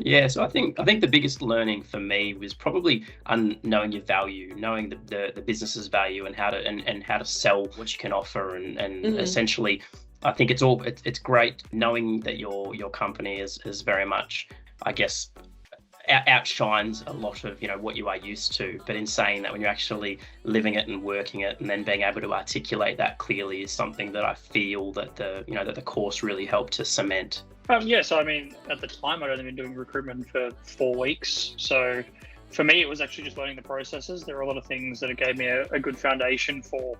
Yeah, so I think the biggest learning for me was probably knowing your value, knowing the business's value and how to sell what you can offer, and Mhm. essentially, I think it's great knowing that your company is very much, I guess, outshines a lot of what you are used to. But in saying that, when you're actually living it and working it, and then being able to articulate that clearly, is something that I feel that the course really helped to cement. Yeah, so I mean, at the time, I'd only been doing recruitment for 4 weeks. So for me, it was actually just learning the processes. There were a lot of things that it gave me a good foundation for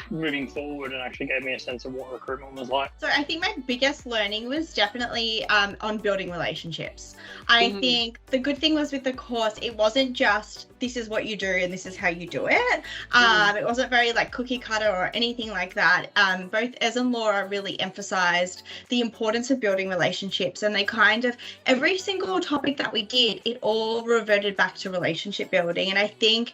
moving forward, and actually gave me a sense of what recruitment was like. So I think my biggest learning was definitely on building relationships. I think the good thing was with the course, it wasn't just this is what you do and this is how you do it. It wasn't very like cookie cutter or anything like that. Both Ez and Laura really emphasized the importance of building relationships, and they kind of, every single topic that we did, it all reverted back to relationship building. And I think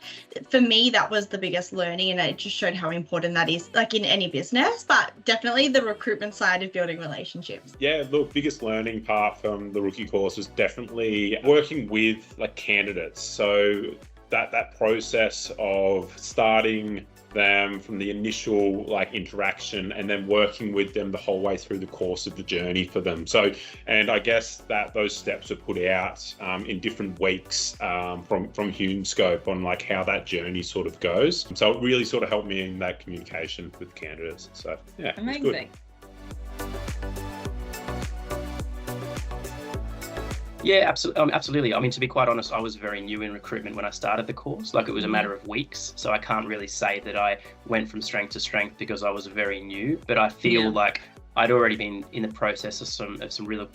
for me, that was the biggest learning, and it just showed how important that is, like in any business, but definitely the recruitment side of building relationships. Yeah, look, biggest learning part from the rookie course was definitely working with like candidates. So that process of starting them from the initial like interaction, and then working with them the whole way through the course of the journey for them. So, and I guess that those steps are put out in different weeks from HumeScope on like how that journey sort of goes. So it really sort of helped me in that communication with candidates. So yeah, it's good. Amazing. Yeah, absolutely. I mean, to be quite honest, I was very new in recruitment when I started the course. Like, it was a matter of weeks, so I can't really say that I went from strength to strength because I was very new. But I feel like I'd already been in the process of some real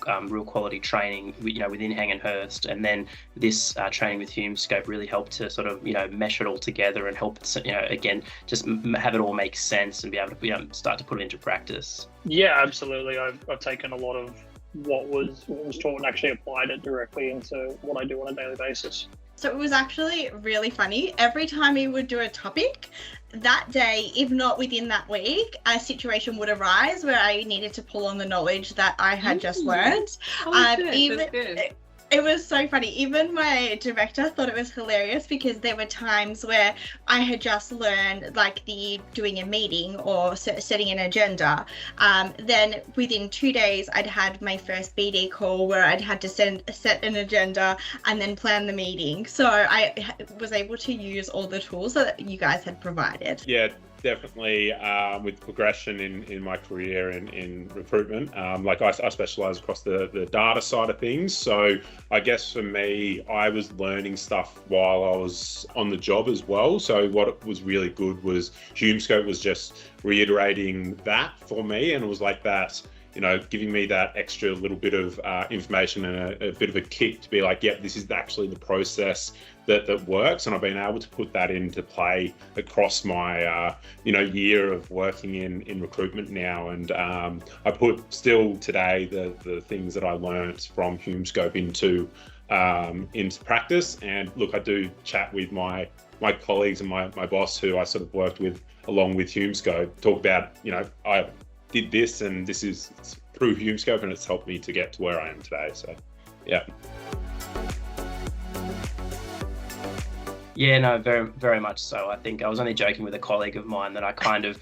quality training, within Hangenhurst, and then this training with HumeScope really helped to sort of mesh it all together and help again just have it all make sense and be able to start to put it into practice. Yeah, absolutely. I've taken a lot of what was taught and actually applied it directly into what I do on a daily basis. So it was actually really funny. Every time we would do a topic, that day, if not within that week, a situation would arise where I needed to pull on the knowledge that I had just learned. It was so funny. Even my director thought it was hilarious, because there were times where I had just learned like doing a meeting or setting an agenda. Then within 2 days, I'd had my first BD call where I'd had to set an agenda and then plan the meeting. So I was able to use all the tools that you guys had provided. Yeah, definitely with progression in my career in recruitment. Like I specialize across the data side of things. So I guess for me, I was learning stuff while I was on the job as well. So what was really good was HumeScope was just reiterating that for me. And it was like that, giving me that extra little bit of information and a bit of a kick to be like, yep, this is actually the process that works. And I've been able to put that into play across my year of working in recruitment now. And I put still today the things that I learned from HumeScope into practice. And look, I do chat with my colleagues and my boss, who I sort of worked with along with HumeScope, talk about, I did this and this is through HumeScope, and it's helped me to get to where I am today. So yeah. Yeah, no, very, very much so. I think I was only joking with a colleague of mine that I find it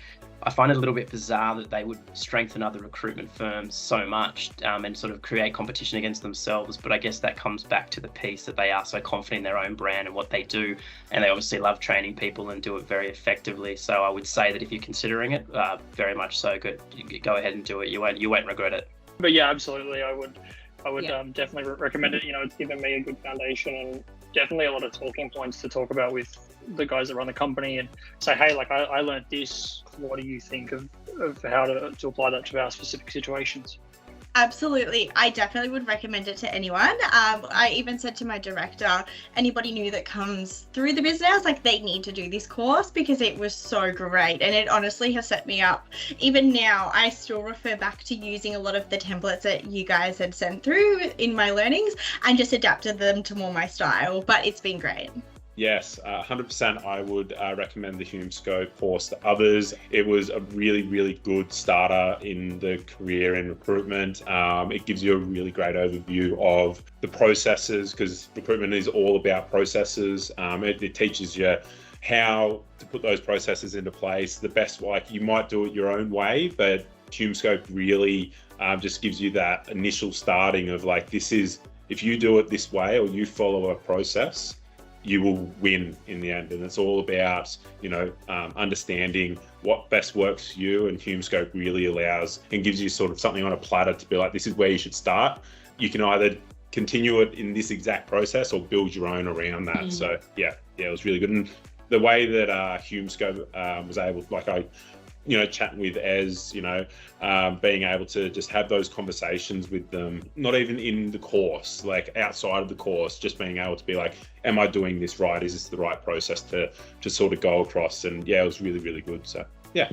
a little bit bizarre that they would strengthen other recruitment firms so much and sort of create competition against themselves. But I guess that comes back to the piece that they are so confident in their own brand and what they do. And they obviously love training people and do it very effectively. So I would say that if you're considering it, very much so, go ahead and do it. You won't regret it. But yeah, absolutely. I would definitely recommend it. It's given me a good foundation, and definitely a lot of talking points to talk about with the guys that run the company, and say, hey, like I learned this. What do you think of how to apply that to our specific situations? Absolutely. I definitely would recommend it to anyone. I even said to my director, anybody new that comes through the business, like, they need to do this course, because it was so great. And it honestly has set me up. Even now, I still refer back to using a lot of the templates that you guys had sent through in my learnings and just adapted them to more my style. But it's been great. Yes, 100%. I would recommend the HumeScope course to others. It was a really, really good starter in the career in recruitment. It gives you a really great overview of the processes, because recruitment is all about processes. It teaches you how to put those processes into place. The best, like, you might do it your own way, but HumeScope really just gives you that initial starting of like, this is, if you do it this way or you follow a process, you will win in the end. And it's all about, understanding what best works for you. And HumeScope really allows and gives you sort of something on a platter to be like, this is where you should start. You can either continue it in this exact process or build your own around that. So yeah, it was really good. And the way that HumeScope was able, chatting with Ez, being able to just have those conversations with them, not even in the course, like outside of the course, just being able to be like, am I doing this right? Is this the right process to sort of go across? And yeah, it was really, really good. So yeah.